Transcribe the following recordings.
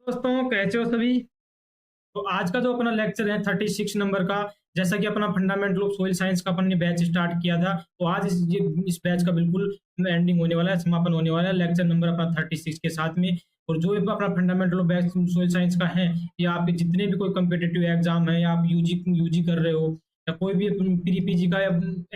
दोस्तों कैसे हो सभी। तो आज का जो अपना लेक्चर है 36 नंबर का, जैसा कि अपना फंडामेंटल ऑफ सोइल साइंस का अपन ने बैच स्टार्ट किया था, तो आज इस बैच का बिल्कुल एंडिंग होने वाला है, समापन होने वाला है लेक्चर नंबर अपना 36 के साथ में। और जो भी अपना fundamental of batch soil science का है, या आपके जितने भी कोई कम्पिटेटिव एग्जाम है, या आप यूजी कर रहे हो, या कोई भी प्री पीजी का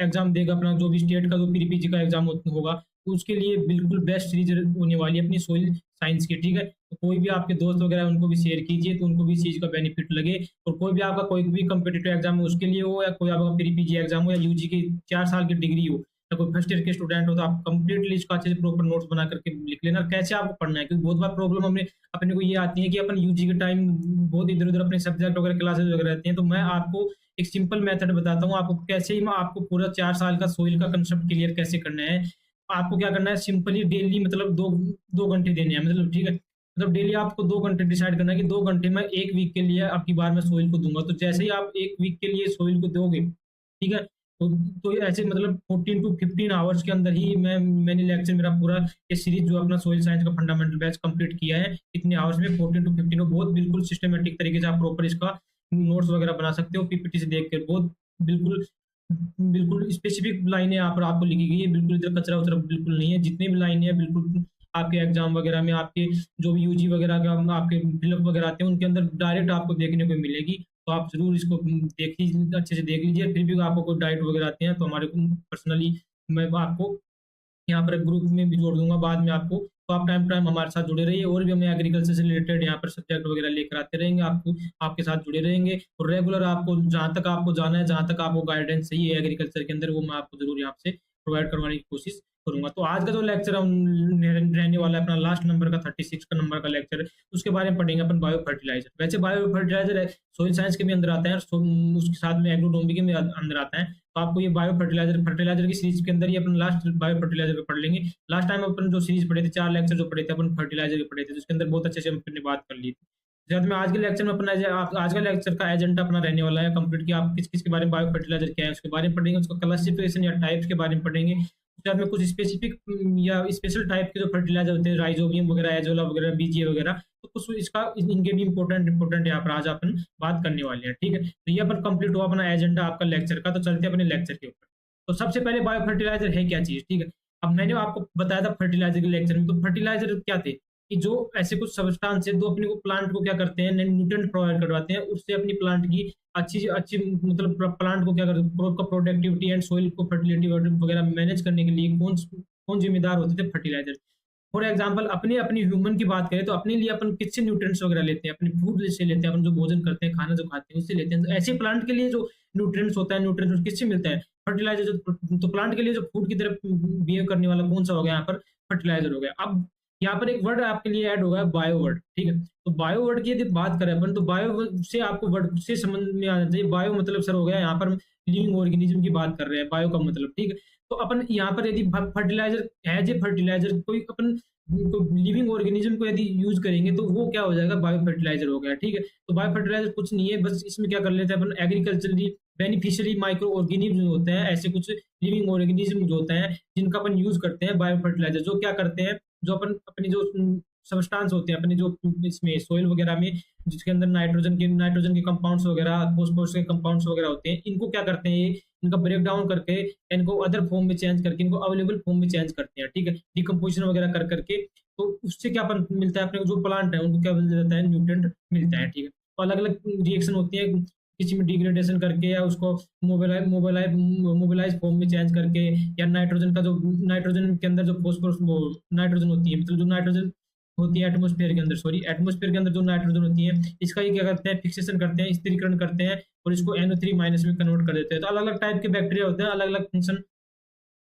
एग्जाम देगा, अपना जो भी स्टेट का जो प्री पीजी का एग्जाम होगा, तो उसके लिए बिल्कुल बेस्ट सीरीज होने वाली है अपनी सोइल साइंस की। ठीक है, तो कोई भी आपके दोस्त वगैरह उनको भी शेयर कीजिए, तो उनको भी इस चीज का बेनिफिट लगे। और कोई भी आपका कोई भी कम्पिटेटिव एग्जाम है उसके लिए हो, या कोई आपका प्री पीजी एग्जाम हो, या यूजी की 4 साल की डिग्री हो, या कोई फर्स्ट ईयर के स्टूडेंट हो, तो आप कंप्लीटली इसका अच्छे से प्रॉपर नोट्स बना करके लिख लेना कैसे आपको पढ़ना है। क्योंकि बहुत बार प्रॉब्लम हमने अपने को ये आती है कि अपन यूजी के टाइम बहुत इधर उधर अपने सब्जेक्ट वगैरह क्लासेस वगैरह रहती हैं। तो मैं आपको एक सिंपल मेथड बताता हूँ, आपको कैसे ही आपको पूरा 4 साल का सोइल का कंसेप्ट क्लियर कैसे करना है। आपको क्या करना है, सिंपली डेली मतलब दो दो घंटे देने हैं, मतलब ठीक है, मतलब डेली आपको 2 घंटे डिसाइड करना है कि 2 घंटे में एक वीक के लिए आपकी बार मैं सोइल को दूंगा। तो जैसे ही आप एक वीक के लिए सोइल को दोगे, ठीक है, तो ऐसे मतलब 14 to 15 आवर्स के अंदर ही मैंने लेक्चर मेरा पूरा ये सीरीज जो अपना सोइल साइंस का फंडामेंटल बैच कंप्लीट किया है। इतने आवर्स में 14 to 15 बहुत बिल्कुल सिस्टमेटिक तरीके से आप प्रॉपर इसका नोट्स वगैरह बना सकते हो, पीपीटी से देख कर। बहुत बिल्कुल बिल्कुल स्पेसिफिक लाइनें यहाँ पर आपको लिखी गई है, बिल्कुल इधर कचरा उचरा बिल्कुल नहीं है। जितनी भी लाइनें हैं बिल्कुल आपके एग्जाम वगैरह में, आपके जो भी यूजी वगैरह का आपके फिलअप वगैरह आते हैं, उनके अंदर डायरेक्ट आपको देखने को मिलेगी। तो आप जरूर इसको देखिए, अच्छे से देख लीजिए। फिर भी आपको कोई डाइट वगैरह आते हैं तो हमारे को पर्सनली मैं आपको यहाँ पर ग्रुप में भी जोड़ दूंगा बाद में आपको। तो आप टाइम टाइम हमारे साथ जुड़े रहिए, और भी हमें एग्रीकल्चर से रिलेटेड यहाँ पर सब्जेक्ट वगैरह लेकर आते रहेंगे, आपको आपके साथ जुड़े रहेंगे। और रेगुलर आपको जहाँ तक आपको जाना है, जहाँ तक आपको गाइडेंस चाहिए एग्रीकल्चर के अंदर, वो मैं आपको जरूर यहाँ से प्रोवाइड करवाने की कोशिश करूंगा। तो आज का जो लेक्चर रहने वाला है अपना लास्ट नंबर का 36 का नंबर का लेक्चर है, उसके बारे में पढ़ेंगे अपन बायो फर्टिलाइजर। वैसे बायो फर्टिलाइजर सोइल साइंस के भी अंदर आता है, और उसके साथ में एग्रोनॉमी के भी अंदर आता है। तो आपको ये बायो फर्टिलाइजर की सीरीज के अंदर ही अपन लास्ट बायो फर्टिलाइजर पढ़ लेंगे। लास्ट टाइम अपन जो सीरीज पढ़े थे, 4 लेक्चर जो पढ़े थे अपन फर्टिलाइजर के पढ़े थे, उसके अंदर बहुत अच्छे से अपने बात कर ली थी। साथ में आज के लेक्चर में अपना आज का लेक्चर का एजेंडा अपना रहने वाला है कंप्लीट, कि आप किस किस के बारे में बायो फर्टिलाइजर क्या है उसके बारे में पढ़ेंगे, उसका क्लासिफिकेशन या टाइप्स के बारे में पढ़ेंगे। साथ में कुछ स्पेसिफिक या स्पेशल टाइप के जो फर्टिलाइजर होते हैं, राइजोबियम वगैरह, एजोला वगैरह, बीजीए वगैरह, तो कुछ इसका इनके भी इंपॉर्टेंट यहाँ पर आज अपन बात करने वाले हैं। ठीक है, तो ये अपन कंप्लीट हुआ अपना एजेंडा आपका लेक्चर का। तो चलते हैं अपने लेक्चर के ऊपर। तो सबसे पहले बायो फर्टिलाइजर है क्या चीज, ठीक है। अब मैंने आपको बताया था फर्टिलाइजर के लेक्चर में, तो फर्टिलाइजर क्या थे कि जो ऐसे कुछ सब्सटेंस है, जो अपने को प्लांट को क्या करते हैं, न्यूट्रिएंट प्रोवाइड करवाते हैं, उससे अपनी प्लांट की अच्छी अच्छी मतलब प्लांट को क्या करते हैं, का प्रोडक्टिविटी एंड सोइल को फर्टिलिटी वगैरह मैनेज करने के लिए कौन कौन जिम्मेदार होते थे, फर्टिलाइजर। फॉर एग्जाम्पल अपने अपनी ह्यूमन की बात करें तो अपने लिए अपन किससे न्यूट्रिएंट्स वगैरह लेते हैं, अपने फूड से लेते हैं, अपन जो भोजन करते हैं, खाना जो खाते हैं उससे लेते हैं। तो ऐसे प्लांट के लिए जो न्यूट्रिएंट्स होता है, न्यूट्रिएंट्स किससे मिलता है, फर्टिलाइजर। तो प्लांट के लिए जो फूड की तरफ बिहेव करने वाला कौन सा हो गया यहाँ पर, फर्टिलाइजर हो गया। अब यहाँ पर एक वर्ड आपके लिए ऐड होगा, बायो वर्ड। ठीक है, तो बायो वर्ड की यदि बात करें अपन, तो बायो से आपको वर्ड से समझ में आ जाता है। बायो मतलब सर हो गया यहाँ पर लिविंग ऑर्गेनिज्म की बात कर रहे हैं, बायो का मतलब। ठीक है, तो अपन यहाँ पर यदि फर्टिलाइजर एज ए फर्टिलाइजर कोई अपन लिविंग ऑर्गेनिज्म को यदि यूज करेंगे तो वो क्या हो जाएगा, बायो फर्टिलाइजर हो गया। ठीक है, तो बायो फर्टिलाइजर कुछ नहीं है, बस इसमें क्या कर लेते हैं अपन, एग्रीकल्चरली बेनिफिशियरी माइक्रो ऑर्गेनिज्म होते हैं, ऐसे कुछ लिविंग ऑर्गेनिज्म जो होते हैं जिनका अपन यूज करते हैं बायो फर्टिलाइजर। जो क्या करते हैं, जो अपन अपनी जो सब्सटेंस होते हैं अपने जो इसमें सोइल वगैरह में, जिसके अंदर नाइट्रोजन के कंपाउंड्स वगैरह, फॉस्फोरस के कंपाउंड्स वगैरह होते हैं, इनको क्या करते हैं, इनका ब्रेक डाउन करके इनको अदर फॉर्म में चेंज करके, इनको अवेलेबल फॉर्म में चेंज करते हैं। ठीक है, डिकम्पोजिशन वगैरह कर करके, तो उससे क्या मिलता है अपने को, जो प्लांट है उनको क्या मिल जाता है, न्यूट्रिएंट मिलता है। ठीक है, तो अलग अलग रिएक्शन होती है, किसी में डिग्रेडेशन करके, या उसको मोबिलाइज फॉर्म में चेंज करके, या नाइट्रोजन का जो नाइट्रोजन के अंदर जो फॉस्फोरस नाइट्रोजन होती है, मतलब जो नाइट्रोजन होती है एटमोस्फेयर के अंदर, सॉरी एटमोस्फेयर के अंदर जो नाइट्रोजन होती है, इसका ये क्या करते हैं, फिक्सेशन करते हैं, स्थिरीकरण करते हैं, और इसको NO3 माइनस में कन्वर्ट कर देते हैं। तो अलग अलग टाइप के बैक्टीरिया होते हैं, अलग अलग फंक्शन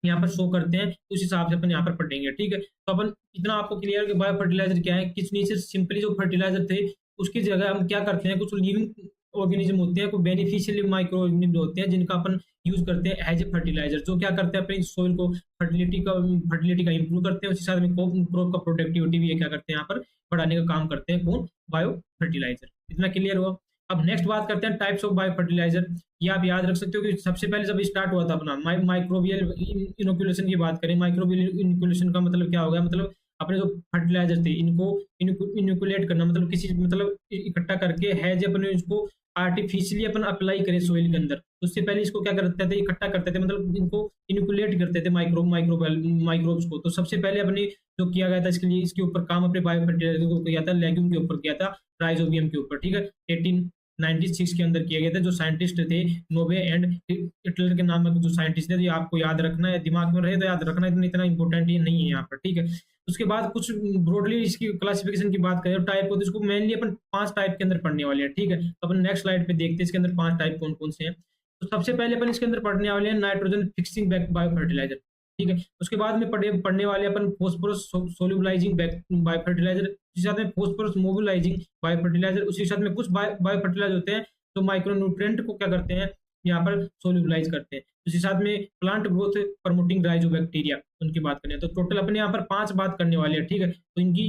यहाँ पर शो करते हैं, उस हिसाब से अपन यहाँ पर पढ़ेंगे। ठीक है, तो अपन इतना आपको क्लियर कि बायो फर्टिलाइजर क्या है, किस नीचे सिंपली जो फर्टिलाइजर थे उसकी जगह हम क्या करते हैं, कुछ लिविंग ऑर्गेनिज्म होते हैं, कुछ बेनिफिशियल माइक्रो ऑर्गेनिज्म होते हैं, जिनका अपन यूज करते हैं एज ए फर्टिलाइजर, जो क्या करते हैं अपनी सोइल को फर्टिलिटी का इंप्रूव करते हैं, उसी साथ में क्रॉप का प्रोडक्टिविटी भी क्या करते हैं यहाँ पर बढ़ाने का काम करते हैं, कौन, बायो फर्टिलाइजर। इतना क्लियर हुआ। अब नेक्स्ट बात करते हैं टाइप्स ऑफ बायो फर्टिलाइजर। ये आप याद रख सकते हो कि सबसे पहले जब स्टार्ट हुआ था अपना माइक्रोबियल इनोकुलेशन की बात करें, माइक्रोबियल इनोकुलेशन का मतलब क्या हो गया, मतलब अपने जो फर्टिलाइजर थे इनको इनिकुलेट करना, मतलब किसी मतलब इकट्ठा करके है जो अपने इसको आर्टिफिशियली अपन अप्लाई करें सोइल के अंदर। तो उससे पहले इसको क्या करते थे, इकट्ठा करते थे, मतलब इनको इनिकुलेट करते थे माइक्रोब्स को। तो सबसे पहले अपने जो किया गया था इसके लिए, इसके ऊपर काम अपने बायो फर्टिलाइजर को किया था, लेग्यूम के ऊपर किया था, राइजोबियम के ऊपर, ठीक है। 1896 के अंदर किया गया था। जो साइंटिस्ट थे नोबे एंड हिटलर के नाम जो साइंटिस्ट थे, ये आपको याद रखना है, दिमाग में रहे तो याद रखना, इतना इंपॉर्टेंट ये नहीं है यहाँ पर, ठीक है। उसके बाद कुछ ब्रॉडली इसकी क्लासिफिकेशन की बात करें, टाइप होती है, इसको मेनली अपन 5 टाइप के अंदर पढ़ने वाले हैं, ठीक है। तो अपन नेक्स्ट स्लाइड पे देखते हैं इसके अंदर 5 टाइप कौन कौन से हैं। तो सबसे पहले अपन इसके अंदर पढ़ने वाले हैं नाइट्रोजन फिक्सिंग बायो फर्टिलाइजर, ठीक है। उसके बाद में पढ़ने वाले अपन फॉस्फोरस सोल्यूबलाइजिंग बायो फर्टिलाइजर, उसके साथ में फॉस्फोरस मोबिलाइजिंग बायो फर्टिलाइजर, उसी के साथ में कुछ बायो फर्टिलाइजर होते हैं जो माइक्रो न्यूट्रिएंट को क्या करते हैं, यहाँ पर सोल्यूबलाइज करते हैं। उसी साथ में प्लांट ग्रोथ प्रमोटिंग राइजोबैक्टीरिया, उनकी बात करें तो टोटल अपने यहाँ पर 5 बात करने वाले हैं, ठीक है। तो इनकी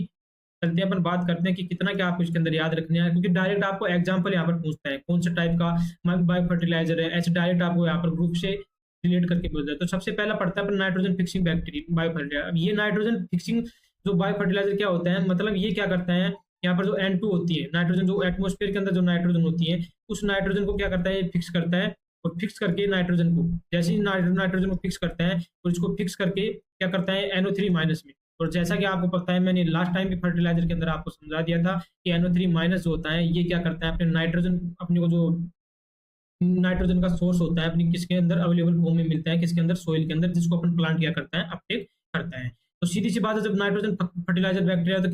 चलते हैं अपन बात करते हैं कि कितना क्या आपको इसके अंदर याद रखने है, क्योंकि डायरेक्ट आपको एग्जांपल यहाँ पर पूछता है कौन सा टाइप का बायो फर्टिलाइजर है, ऐसे डायरेक्ट आपको यहाँ पर ग्रुप से रिलेट करके बोलता है। तो सबसे पहला पड़ता है अपन nitrogen fixing bacteria bio fertiliser. अब ये नाइट्रोजन फिक्सिंग जो बायो फर्टिलाइजर क्या होता है, मतलब ये क्या करता है, यहाँ पर जो N2 होती है नाइट्रोजन, जो एटमोस्फेयर के अंदर जो नाइट्रोजन होती है, उस नाइट्रोजन को क्या करता है, फिक्स करता है। और फिक्स करके नाइट्रोजन को, जैसे ही नाइट्रोजन को फिक्स करता है और इसको फिक्स करके क्या करता है NO3 माइनस में। और जैसा कि आपको पता है, मैंने लास्ट टाइम भी फर्टिलाइजर के अंदर आपको समझा दिया था कि NO3 माइनस जो होता है ये क्या करता है, अपने नाइट्रोजन, अपने को जो नाइट्रोजन का सोर्स होता है अपनी किसके अंदर अवेलेबल फॉर्म में मिलता है, किसके अंदर, सोइल के अंदर, जिसको अपन प्लांट क्या करता है, अपटेक करता है। तो सीधी सी बात है, जब नाइट्रोजन फर्टिलाइजर बैक्टीरिया तो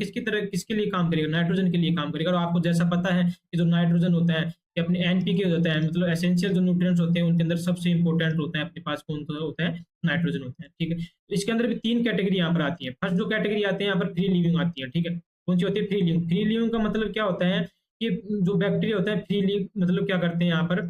किसके लिए काम करेगा, नाइट्रोजन के लिए काम करेगा। और आपको जैसा पता है कि जो नाइट्रोजन होता है कि अपने NPK होता है, मतलब एसेंशियल जो न्यूट्रिएंट्स होते हैं उनके अंदर सबसे इंपॉर्टेंट होता है अपने पास कौन सा होता है, नाइट्रोजन होता है, ठीक है। तो इसके अंदर भी 3 कैटेगरी यहाँ पर आती है। फर्स्ट जो कैटेगरी आती है यहाँ पर फ्री लिविंग आती है, ठीक है। कौन सी होती है, फ्री लिविंग। फ्री लिविंग का मतलब क्या होता है कि जो बैक्टीरिया होता है फ्री लिव, मतलब क्या करते हैं यहाँ पर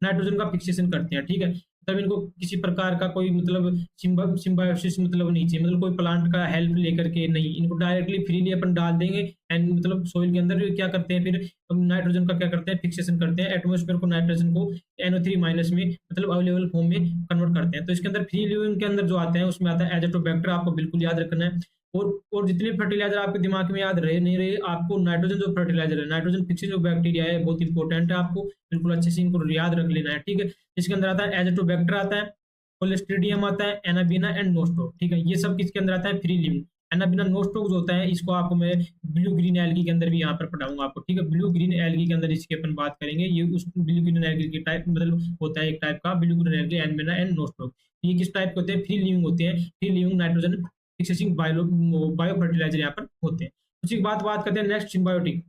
नाइट्रोजन का फिक्सेशन करते हैं, ठीक है। तब इनको किसी प्रकार का कोई मतलब सिम्बायोसिस मतलब नहीं चाहिए, मतलब कोई प्लांट का हेल्प लेकर के नहीं, इनको डायरेक्टली फ्रीली अपन डाल देंगे एंड मतलब सोइल के अंदर क्या करते हैं, फिर नाइट्रोजन का क्या करते हैं, फिक्सेशन करते हैं, एटमोस्फेयर को नाइट्रोजन को NO3 माइनस में मतलब अवेलेबल फॉर्म में कन्वर्ट करते हैं। तो इसके अंदर फ्री लिविंग के अंदर जो आते हैं उसमें आता है एजोटोबैक्टर, आपको बिल्कुल याद रखना है। और जितने फर्टिलाइजर आपके दिमाग में याद रहे नहीं रहे, आपको नाइट्रोजन जो फर्टिलाइजर है, नाइट्रोजन फिक्सिंग जो बैक्टीरिया है बहुत इंपॉर्टेंट है, आपको बिल्कुल अच्छे से इनको याद रख लेना है, ठीक है। इसके अंदर आता है एजोटोबैक्टर आता है, कोलेस्ट्रीडियम आता है, एनाबीना एंड नोस्टोक, ठीक है। ये सब किसके अंदर आता है, फ्री लिविंग। एनाबीना नोस्टोक जो होता है इसको आपको मैं ब्लू ग्रीन एल्गी के अंदर भी यहाँ पर पढ़ाऊंगा आपको, ठीक है। ब्लू ग्रीन एल्गी के अंदर इसकी अपन बात करेंगे, ये उस ब्लू ग्रीन एल्गी की टाइप मतलब होता है एक टाइप का blue green algae, anabaena and Nostoc. ये किस टाइप के होते हैं, फ्री लिविंग होते हैं, free living nitrogen fixing bio fertiliser यहाँ पर होते हैं। उसी की बात करते हैं नेक्स्ट, सिम्बायोटिक।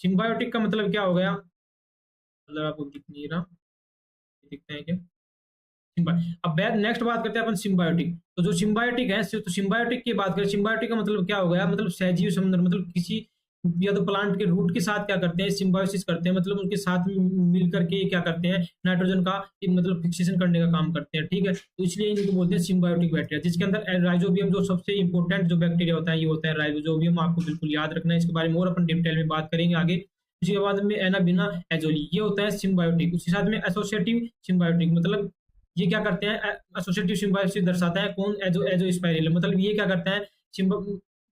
सिम्बायोटिक का मतलब क्या हो गया, मतलब आपको दिख नहीं रहा, दिखते हैं क्या, अब नेक्स्ट बात करते हैं अपन सिम्बायोटिक। तो जो सिम्बायोटिक है, तो सिम्बायोटिक की बात करें, सिम्बायोटिक का मतलब क्या हो गया, मतलब सहजीव संबंध, मतलब किसी या तो प्लांट के रूट के साथ क्या करते हैं, सिम्बायोसिस करते हैं, मतलब उनके साथ मिल करके क्या करते हैं, नाइट्रोजन का मतलब फिक्सेशन करने का काम करते हैं, ठीक है। तो इसलिए इनको बोलते हैं सिम्बायोटिक बैक्टीरिया, जिसके अंदर राइजोबियम जो सबसे इंपॉर्टेंट जो बैक्टीरिया होता है ये होता है राइजोबियम, आपको बिल्कुल याद रखना है। इसके बारे में और अपन डिटेल में बात करेंगे आगे। उसके बाद में एनाबिना एजोली, ये होता है सिम्बायोटिक। उसके साथ में एसोसिएटिव सिम्बायोटिक, मतलब ये क्या करते हैं, एसोसिएटिव सिम्बायोसिस दर्शाता है कौन, एजोस्पाइरिलम, मतलब ये क्या करता है,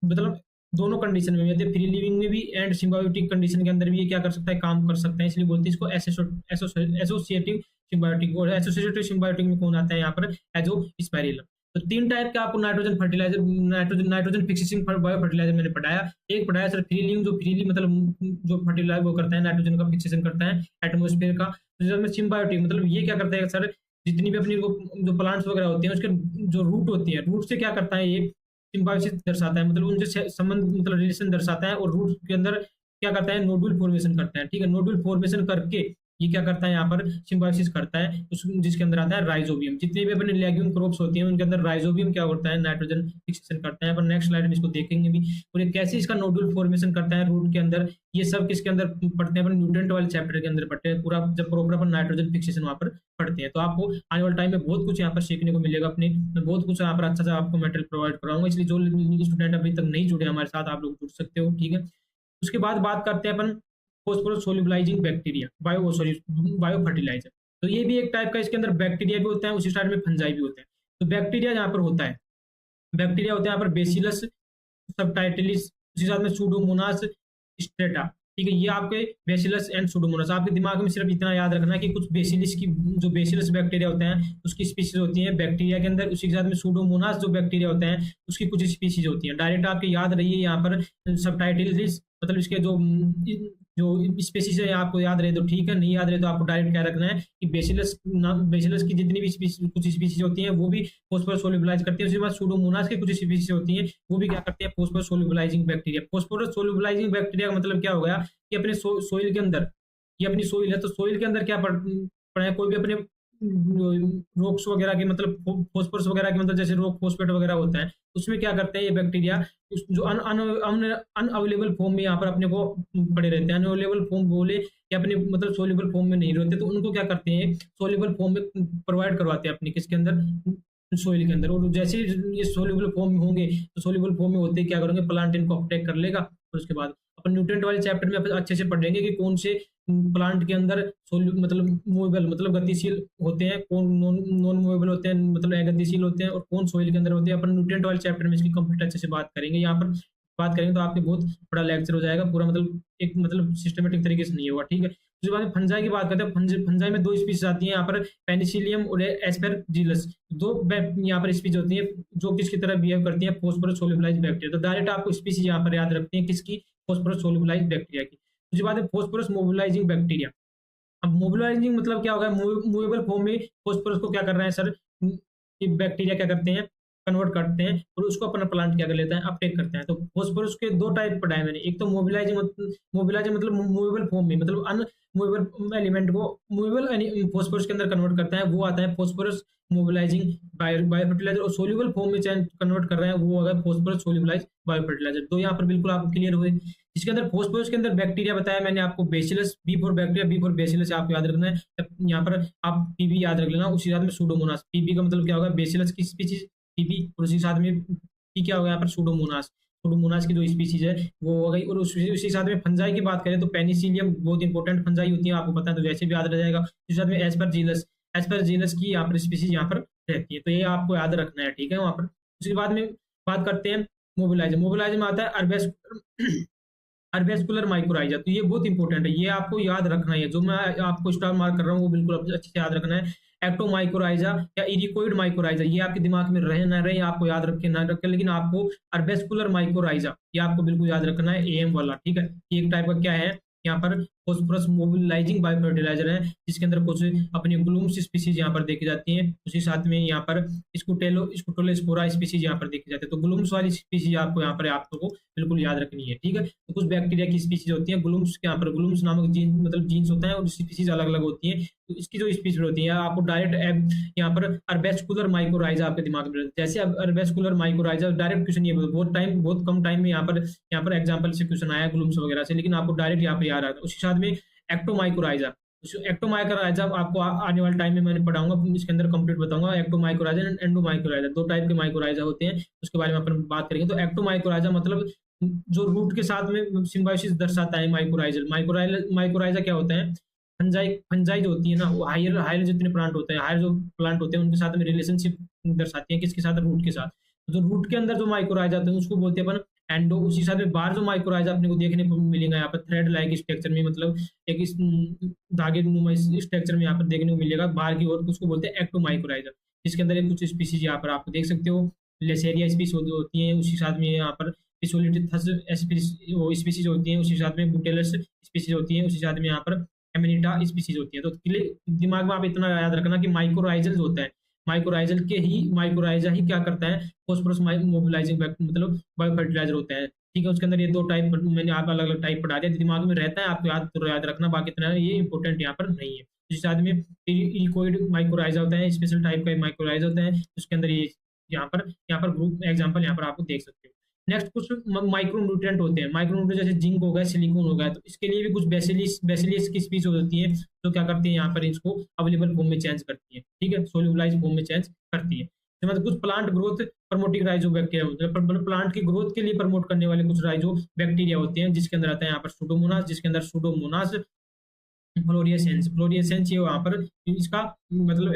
मतलब दोनों कंडीशन में, मतलब फ्री लिविंग में भी एंड सिम्बायोटिक कंडीशन के अंदर भी ये क्या कर सकता है, काम कर सकता है। इसलिए बोलते हैं इसको एसोसिएटिव सिम्बायोटिक। और एसोसिएटिव सिम्बायोटिक में कौन आता है यहाँ पर, एजोस्पाइरिलम। तो 3 टाइप का आपको nitrogen fertiliser, nitrogen fixing bio fertiliser मैंने पढ़ाया। एक पढ़ाया सर फ्रीली, जो फ्रीली मतलब जो फर्टिलाइजर वो करता है, नाइट्रोजन का फिक्सेशन करता है एटमोस्फेयर का। सिम्बायोटिक मतलब ये क्या करता है सर, जितनी भी अपनी जो प्लांट्स वगैरह होते हैं उसके जो रूट होती है, रूट से क्या करता है, ये सिम्बायोसिस दर्शाता है, मतलब उनसे संबंध मतलब रिलेशन दर्शाता है। और रूट के अंदर क्या करता है, नोडुल फॉर्मेशन करता है, ठीक है। नोडुल फॉर्मेशन करके ये क्या करता है, यहाँ पर सिम्बायोसिस करता है, जिसके अंदर आता है राइजोबियम। जितने भी अपने लेग्यूम क्रॉप्स होती हैं उनके अंदर राइजोबियम क्या करता है, नाइट्रोजन फिक्सेशन करता है। अपन नेक्स्ट स्लाइड में इसको देखेंगे भी, और ये कैसे इसका नोडुल फॉर्मेशन करता है रूट के अंदर, ये सब किसके अंदर पढ़ते हैं अपन, न्यूट्रिएंट वाले चैप्टर के अंदर पढ़ते हैं पूरा, जब प्रॉपर अपन नाइट्रोजन फिक्सेशन वहाँ पर पढ़ते हैं। तो आपको आने वाले टाइम में बहुत कुछ यहाँ पर सीखने को मिलेगा, अपने बहुत कुछ यहाँ पर अच्छा सा आपको मटेरियल प्रोवाइड कराऊंगा। इसलिए जो स्टूडेंट अभी तक नहीं जुड़े हमारे साथ, आप लोग जुड़ सकते हो, ठीक है। उसके बाद बात करते हैं अपन phosphorus solubilising bacteria bio fertiliser. तो ये भी एक टाइप का, इसके अंदर बैक्टीरिया भी होता है, उसी टाइप में फंजाई भी होते हैं। तो बैक्टीरिया यहाँ पर होता है, बैक्टीरिया होते हैं यहाँ पर बेसिलस सबटाइटिलिस, उसी के साथ में सूडोमोनास स्ट्रेटा। ठीक है, ये आपके बेसिलस एंड सूडोमोनास। आपके दिमाग में सिर्फ इतना याद रखना है कि कुछ बेसिलिस की जो बेसिलस बैक्टीरिया होते हैं उसकी स्पीशीज होती है बैक्टीरिया के अंदर, उसी के साथ में सूडोमोनास जो बैक्टीरिया होते हैं उसकी कुछ स्पीशीज होती हैं। डायरेक्ट आपके याद रहिए यहाँ पर सबटाइटिलिस, मतलब इसके जो जो स्पीशीज है आपको याद रहे तो ठीक है, नहीं याद रहे तो आपको डायरेक्ट क्या रखना है कि बेसिलस बेसिलस की जितनी भी कुछ स्पीशीज होती हैं वो भी फॉस्फोरस सोल्यूबलाइज करती है। उसके बाद सूडोमोनास की कुछ स्पीशीज होती हैं वो भी क्या करती है, phosphorus solubilising bacteria. Phosphorus solubilising bacteria का मतलब क्या हो गया कि अपने सोइल के अंदर, ये अपनी सोइल है तो सोइल के अंदर क्या पड़े, कोई भी अपने रॉक्स वगैरह के मतलब फॉस्फोरस वगैरह के मतलब जैसे रॉक फॉस्फेट वगैरह होता है उसमें क्या करते हैं ये बैक्टीरिया, जो अनअवेलेबल फॉर्म में यहाँ पर अपने को पड़े रहते हैं। अनअवेलेबल फॉर्म बोले कि अपने मतलब सोल्यूबल फॉर्म में नहीं रहते तो उनको क्या करते हैं सोल्यूबल फॉर्म में प्रोवाइड करवाते हैं अपने किसके अंदर, सोइल के अंदर। और जैसे ये सोल्यूबल फॉर्म में होंगे तो सोल्यूबल फॉर्म में होते क्या करेंगे, प्लांट इनको अपटेक कर लेगा। और उसके बाद अपन न्यूट्रिएंट वाले चैप्टर में अच्छे से पढ़ेंगे कि कौन से प्लांट के अंदर मतलब मूवेबल मतलब गतिशील होते हैं, कौन नॉन मूवेबल होते हैं मतलब अगतिशील होते हैं, और कौन सोइल के अंदर होते हैं। अपन न्यूट्रिएंट वाले चैप्टर में इसकी कंप्लीट अच्छे से बात करेंगे। यहाँ पर बात करेंगे तो आपके बहुत बड़ा लेक्चर हो जाएगा पूरा, मतलब एक मतलब सिस्टमेटिक तरीके से नहीं होगा। ठीक है, उसके बाद फंजाई की बात करते हैं। फंजाई में दो स्पीशीज आती हैं यहाँ पर, पेनिसिलियम और एस्पेरजिलस। दो यहाँ पर स्पीशीज होती है जो किसकी तरह बिहेव करती है, फॉस्फोरस सोल्यूबलाइज्ड बैक्टीरिया। तो डायरेक्ट आपको स्पीशीज यहाँ पर याद रखते हैं किसकी, फॉस्फोरस सोल्यूबलाइज्ड बैक्टीरिया की। उसके बाद फॉस्फोरस मोबिलाइजिंग बैक्टीरिया। अब मोबिलाइजिंग मतलब क्या होगा, मूवेबल फॉर्म में फॉस्फोरस को क्या कर रहे हैं सर, बैक्टीरिया क्या करते हैं, कन्वर्ट करते हैं और उसको अपना प्लांट क्या कर लेता है, अपटेक करते हैं। तो फॉस्फोरस के दो टाइप पढ़ाए मैंने, एक तो मोबिलाइजिंग मतलब मूवेबल फॉर्म में मतलब अनमूवेबल एलिमेंट को मूवेबल फॉस्फोरस के अंदर कन्वर्ट करता है, वो आता है फॉस्फोरस मोबिलाइजिंग बायोफर्टिलाइजर। और सोल्यूबल फॉर्म में कन्वर्ट कर रहे हैं वो होगा फॉस्फोरस सोल्यूबलाइज बायोफर्टिलाइजर। तो यहाँ पर बिल्कुल आपको क्लियर हुए। इसके अंदर फॉस्फोरस के अंदर बैक्टीरिया बताया मैंने आपको, bacillus, B for bacteria, B for bacillus आपको याद रखना है। यहाँ पर आप पीबी याद रख लेना, उसी साथ में सूडोमोनास। पीबी का मतलब क्या होगा, बेसिलस की स्पीशीज पीबी, और उसी साथ में पी क्या होगा यहाँ पर, सूडोमोनास। सूडोमोनास की जो स्पीशीज है वो हो गई। और उसी साथ में फंजाई की बात करें तो पेनिसिलियम बहुत इंपॉर्टेंट फंजाई होती है, आपको पता है तो वैसे भी याद रह जाएगा। उसी साथ में एस्परजीलस की यहाँ पर स्पीशीज यहाँ पर रहती है, तो ये आपको याद रखना है। ठीक है, वहाँ पर उसके बाद में बात करते हैं मोबिलाइजर। मोबिलाइजर में आता है अर्बेस्कुलर माइकोराइजा। तो ये बहुत इंपॉर्टेंट है, ये आपको याद रखना है। जो मैं आपको स्टार मार्क कर रहा हूँ वो बिल्कुल अच्छे से याद रखना है। एक्टोमाइकोराइजा या इरिकोइड माइकोराइजा, ये आपके दिमाग में रहे ना रहे, आपको याद रखे ना रखे, लेकिन आपको अर्बेस्कुलर माइकोराइजा ये आपको बिल्कुल याद रखना है, एएम वाला। ठीक है, ये एक टाइप का क्या है यहाँ पर, फॉस्फोरस मोबिलाइजिंग बायोफर्टिलाइजर है, जिसके अंदर कुछ अपनी ग्लूम्स स्पीशीज यहाँ पर देखी जाती हैं। उसी साथ में यहाँ पर स्कुटोलेस्पोरा स्पीशीज यहाँ पर देखी जाती है। तो ग्लूम्स वाली स्पीशीज आपको यहाँ पर आपको बिल्कुल याद रखनी है। ठीक है, तो कुछ बैक्टीरिया की स्पीशीज होती है ग्लूम्स के, यहाँ पर ग्लूम्स नामक जीन मतलब जीन्स होता है और स्पीशीज अलग अलग होती है। तो इसकी जो स्पीशीज होती है आपको डायरेक्ट यहाँ पर अर्बेस्कुलर माइकोराइजा आपके दिमाग में, जैसे अर्बेस्कुलर माइकोराइजा डायरेक्ट क्वेश्चन ये बहुत कम टाइम में यहाँ पर एग्जाम्पल से क्वेश्चन आया ग्लूम्स वगैरह से, लेकिन आपको डायरेक्ट यहाँ पर याद आता है। उसके साथ में एक्टोमाइकोराइजा। एक्टोमाइकोराइजा आपको आने वाले टाइम में मैंने पढ़ाऊंगा, इसके अंदर कंप्लीट बताऊंगा। एक्टोमाइकोराइजा एंड एंडोमाइकोराइजा, दो टाइप के माइकोराइजा होते हैं, उसके बारे में अपन बात करेंगे। तो एक्टोमाइकोराइजा मतलब जो रूट के साथ में सिम्बायोसिस दर्शाता है। माइकोराइजा क्या होता है, फंजाई जो होती है ना, वो हायर जितने प्लांट होते हैं, हायर जो प्लांट होते हैं उनके साथ में रिलेशनशिप दर्शाती है, किसके साथ, रूट के साथ। जो रूट के अंदर जो माइकोराइजा होते हैं उसको बोलते हैं अपन एंडो। उसी साथ में बाहर जो माइकोराइजा अपने को देखने को मिलेगा यहाँ पर थ्रेड लाइक स्ट्रक्चर में, मतलब एक धागे नुमा स्ट्रक्चर में यहाँ पर देखने को मिलेगा बाहर की ओर, उसको बोलते हैं एक्टोमाइकोराइजा। इसके अंदर कुछ स्पीशीज यहाँ पर आप देख सकते हो, लेसेरिया स्पीशीज होती है, उसी साथ में यहाँ पर स्पीशीज होती है, उसी साथ में बुटेलस स्पीशीज होती है, उसी साथ में यहाँ पर एमिनिटा स्पीशीज होती है। तो दिमाग में आप इतना याद रखना कि माइकोराइजल होता है, माइकोराइजा ही क्या करता है, फॉस्फोरस मोबिलाइजिंग मतलब बायोफर्टिलाइजर होता है। ठीक है, उसके अंदर ये दो टाइप मैंने आप अलग अलग टाइप पढ़ा दिया, दिमाग में रहता है, आपको याद रखना, बाकी इतना ये इंपॉर्टेंट यहाँ पर नहीं है। जिस आदमी इरिकोइड माइकोराइजा होता है, स्पेशल टाइप का माइकोराइजा होता है, उसके अंदर ये यहाँ पर ग्रुप एग्जाम्पल यहाँ पर आपको देख सकते हो। नेक्स्ट कुछ माइक्रो न्यूट्रिएंट होते हैं, माइक्रो न्यूट्रिएंट जैसे जिंक हो गया, सिलिकॉन हो गया, तो इसके लिए भी कुछ बेसिलिस की स्पीशीज होती है जो क्या करती है यहाँ पर इसको अवेलेबल फॉर्म में चेंज करती है। ठीक है, सोल्यूबलाइज फॉर्म में चेंज करती है। मतलब कुछ प्लांट ग्रोथ प्रमोटिंग राइजो बैक्टीरिया होते हैं, प्लांट की ग्रोथ के लिए प्रमोट करने वाले कुछ राइजो बैक्टीरिया होते हैं, जिसके अंदर आता है यहाँ पर सूडोमोनास, जिसके अंदर सूडोमोनास फ्लोरिएसेंस ये वहाँ पर इसका मतलब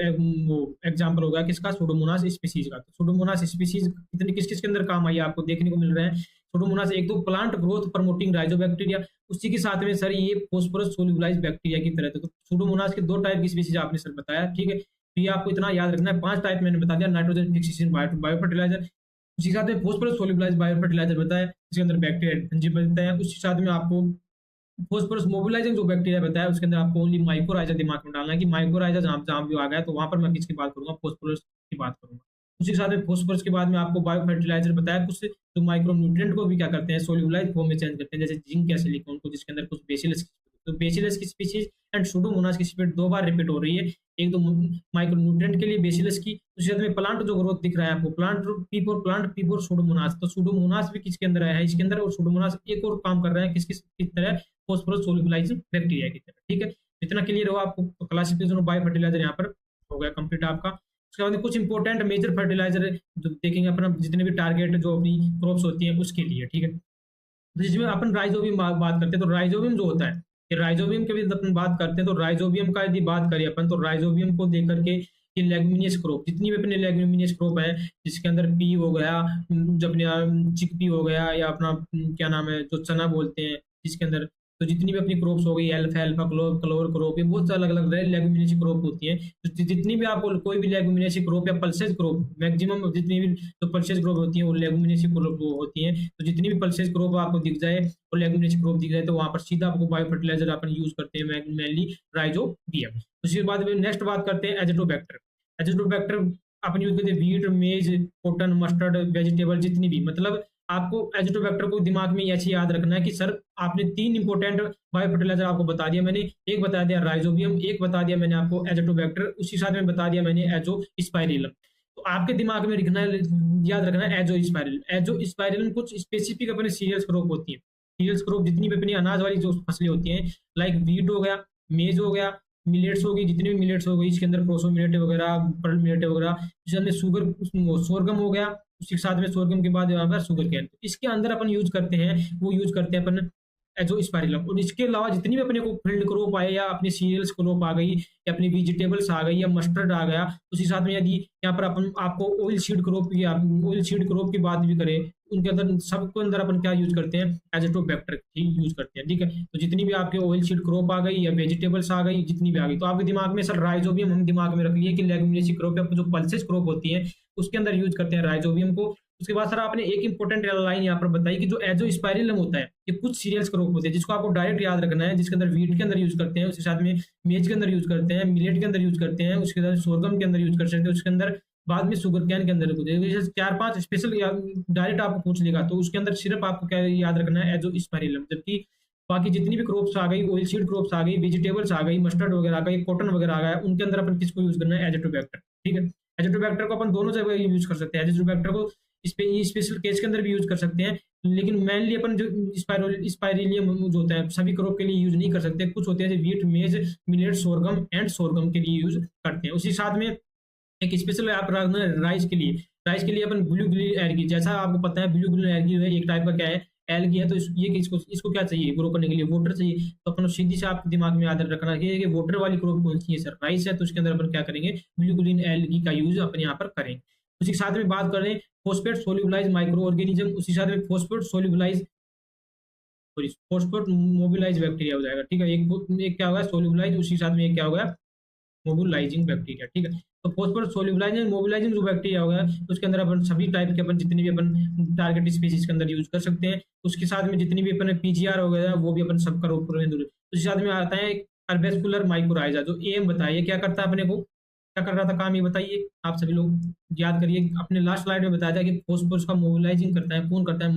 वो एग्जांपल होगा किसका, सूडोमोनास स्पीशीज का। तो सूडोमोनास स्पीशीज कितने किस किस के अंदर काम आई आपको देखने को मिल रहा है। सुडोमोनास एक तो प्लांट ग्रोथ प्रमोटिंग राइजोबैक्टीरिया, उसी के साथ में सर ये फॉस्फोरस सोल्यूबलाइज्ड बैक्टीरिया की तरह थे। तो सुडोमोनास के 2 टाइप की स्पीशीज आपने सर बताया, ठीक है। तो ये आपको इतना याद रखना है, 5 टाइप मैंने बता दिया, नाइट्रोजन फिक्सेशन बायो फर्टिलाइजर, उसी के साथ में फॉस्फोरस सोल्यूबलाइज्ड बायो फर्टिलाइजर बताया, जिसके अंदर बैक्टीरिया फंजी बताया, उसी के साथ में आपको फॉस्फोरस मोबिलाइजिंग जो बैक्टीरिया बताया उसके अंदर आपको ओनली माइकोराइजा दिमाग में डालना है कि माइकोराइजा जहाँ जहाँ भी आ गया तो वहां पर मैं किसकी बात करूंगा, फॉस्फोरस की बात करूंगा। उसी के साथ में फॉस्फोरस के बाद में आपको बायो फर्टिलाइजर बताया, कुछ जो माइक्रो न्यूट्रिएंट को भी क्या करते हैं, सोल्यूबलाइज फॉर्म में चेंज करते हैं, जैसे जिंक या सिलिकॉन को, जिसके अंदर कुछ बेसिलस, तो बेसिलस की स्पीशीज एंड सुडोमोनास की स्पीशीज 2 बार रिपीट हो रही है। एक तो माइक्रो न्यूट्रिएंट के लिए बेसिलस की, उसके साथ में प्लांट जो ग्रोथ दिख रहा है आपको, प्लांट पी4 सुडोमोनास, तो सुडोमोनास भी किसके अंदर आया है, इसके अंदर, और सुडोमोनास एक और काम कर रहा है किस तरह, फॉस्फोरस सोल्यूबलाइज्ड बैक्टीरिया की तरह, ठीक है। इतना क्लियर हुआ आपको, तो क्लासिफिकेशन ऑफ बायो फर्टिलाइजर यहाँ पर हो गया कंप्लीट आपका। उसके बाद कुछ इंपॉर्टेंट मेजर फर्टिलाइजर जो देखेंगे अपना, जितने भी टारगेट जो अपनी क्रॉप्स होती है उसके लिए, ठीक है। तो जिसमें अपन राइजोबियम बात करते हैं, तो राइजोबियम जो होता है, कि राइजोबियम के भी अपन बात करते हैं, तो राइजोबियम का यदि बात करें अपन, तो राइजोबियम को देख करके ये लेग्यूमिनियस क्रॉप, जितनी भी अपने लेग्यूमिनियस क्रॉप है, जिसके अंदर पी हो गया, जब अपने चिकपी हो गया, या अपना क्या नाम है जो चना बोलते हैं, जिसके अंदर, तो जितनी भी अपनी क्रॉप्स हो गई, अल्फा क्लोर क्रॉप, ये बहुत अलग अलग लेग्यूमिनेसी क्रॉप होती है। तो जितनी भी आपको कोई भी लेग्यूमिनेसी क्रॉप या पल्सेज क्रॉप, मैक्सिमम जितनी भी तो पल्सेज क्रॉप होती है वो लेग्यूमिनेसी क्रॉप होती है। तो जितनी भी पल्सेज क्रॉप आपको दिख जाए और लेग्यूमिनेसी क्रॉप दिख जाए, तो वहां पर सीधा आपको बायो फर्टिलाइजर अपन यूज करते हैं, मेनली राइजोबियम। उसके बाद नेक्स्ट बात करते हैं एजेटोबैक्टर। एजेटोबैक्टर अपन यूज करते हैं वीट, मेज, कॉटन, मस्टर्ड, वेजिटेबल, जितनी भी, मतलब आपको एजिटोबैक्टर को दिमाग में ऐसे याद रखना है कि सर आपने 3 इंपॉर्टेंट बायो फर्टिलाइजर आपको बता दिया मैंने, एक बता दिया राइजोबियम, एक बता दिया मैंने आपको एजिटोबैक्टर, उसी साथ में बता दिया मैंने एजोस्पाइरिलम। तो आपके दिमाग में रखना, याद रखना है एजोस्पाइरिलम। एजोस्पाइरिलम कुछ स्पेसिफिक अपने सीरियल्स क्रॉप होती है, सीरियल्स क्रॉप जितनी भी अपनी अनाज वाली जो फसलें होती हैं, लाइक वीट हो गया, मेज हो गया, मिलेट्स होगी, जितनी भी मिलेट्स हो गई, इसके अंदर प्रोसो मिलेट वगैरह, पर्ल मिलेट वगैरह, जिसके अंदर सोरगम हो गया, उसके साथ में सोरगम के बाद यहाँ पर शुगर कैन, इसके अंदर अपन यूज करते हैं, वो यूज करते हैं अपन एजोस्पाइरिलम। और इसके अलावा जितनी भी अपने को फील्ड क्रॉप आए, या अपनी सीरियल्स क्रॉप आ गई, या अपनी वेजिटेबल्स आ गई, या मस्टर्ड आ गया, उसी साथ में यदि यहाँ पर अपन आपको ऑयल सीड क्रॉप की बात भी करें, उनके अंदर सबके अंदर अपन क्या यूज करते हैं, एजिटोबैक्टर यूज करते हैं, ठीक है। तो जितनी भी आपके ऑयल सीड क्रॉप आ गई या वेजिटेबल्स आ गई, जितनी भी आ गई, तो आपके दिमाग में सर राइजोबियम हम दिमाग में रख लिए कि लेग्यूमिनेसी क्रॉप या जो पल्सेस क्रॉप होती है उसके अंदर यूज करते हैं राइजोबियम को। उसके बाद सर आपने एक इंपॉर्टेंट लाइन यहाँ पर बताई कि जो एजोस्पाइरिलम होता है, ये कुछ सीरियल्स क्रॉप होते हैं जिसको आपको डायरेक्ट याद रखना है, जिसके अंदर वीट के अंदर यूज करते हैं, उसके साथ में मेज के अंदर यूज करते हैं, मिलेट के अंदर यूज करते हैं, उसके साथ सोरगम के अंदर यूज कर सकते हैं, उसके अंदर बाद में शुगर कैन के अंदर कुछ 4-5 स्पेशल डायरेक्ट आपको पूछ लेगा, तो उसके अंदर सिर्फ आपको क्या याद रखना है, एजोस्पाइरिलम। जबकि बाकी जितनी भी क्रॉप्स आ गई, ऑयल सीड क्रॉप्स आ गई, वेजिटेबल्स आ गई, मस्टर्ड वगैरह आ गई, कॉटन वगैरह आ गया, उनके अंदर अपन किसको यूज करना है, एजिटोबैक्टर, ठीक है। एजिटोबैक्टर को अपन दोनों जगह यूज कर सकते हैं, एजिटोबैक्टर को स्पेशल केस के अंदर भी यूज कर सकते हैं, लेकिन मेनली अपन जो स्पाइरिलियम जो होता है सभी क्रॉप के लिए यूज नहीं कर सकते, कुछ होते हैं जैसे वीट, मेज, मिलेट, सोरगम के लिए यूज करते हैं। उसी साथ में एक स्पेशल आप रखना राइस के लिए अपन ब्लू ग्रीन एल्गी, जैसा आपको पता है ब्लू ग्रीन एल्गी है एक टाइप का क्या है, एल्गी है। तो ये इसको क्या चाहिए, ग्रो करने के लिए वाटर चाहिए। तो अपन सीधी से आपके दिमाग में याद रखना है कि वाटर वाली क्रॉप कौन सी है, सर राइस है, तो उसके अंदर अपन क्या करेंगे, ब्लू ग्रीन एल्गी का यूज अपन यहाँ पर करेंगे। उसी के साथ में बात करें फॉस्फेट सोल्यूबलाइज माइक्रो ऑर्गेनिज्म, उसी साथ में फॉस्फेट मोबिलाइज बैक्टीरिया हो जाएगा, ठीक है। एक क्या होगा सोल्यूबलाइज, उसी साथ में एक क्या होगा मोबिलाइजिंग बैक्टीरिया, ठीक है। तो फॉस्फोरस सोल्यूबलाइजिंग मोबिलाइजिंग जो बैक्टीरिया होगा उसके अंदर अपन सभी टाइप के अपन जितनी भी अपन टारगेट स्पीशीज के अंदर यूज कर सकते हैं। उसके साथ में जितनी भी अपन पीजीआर हो गया वो भी अपन सब करो। उसके साथ में आता है अर्बेस्कुलर माइकोराइजा, जो एम बताइए क्या करता है अपने को, क्या कर रहा था काम, ये बताइए आप सभी लोग याद करिए। अपने लास्ट स्लाइड में बताया था कि फॉस्फोरस का मोबिलाइजिंग करता है कौन, करता है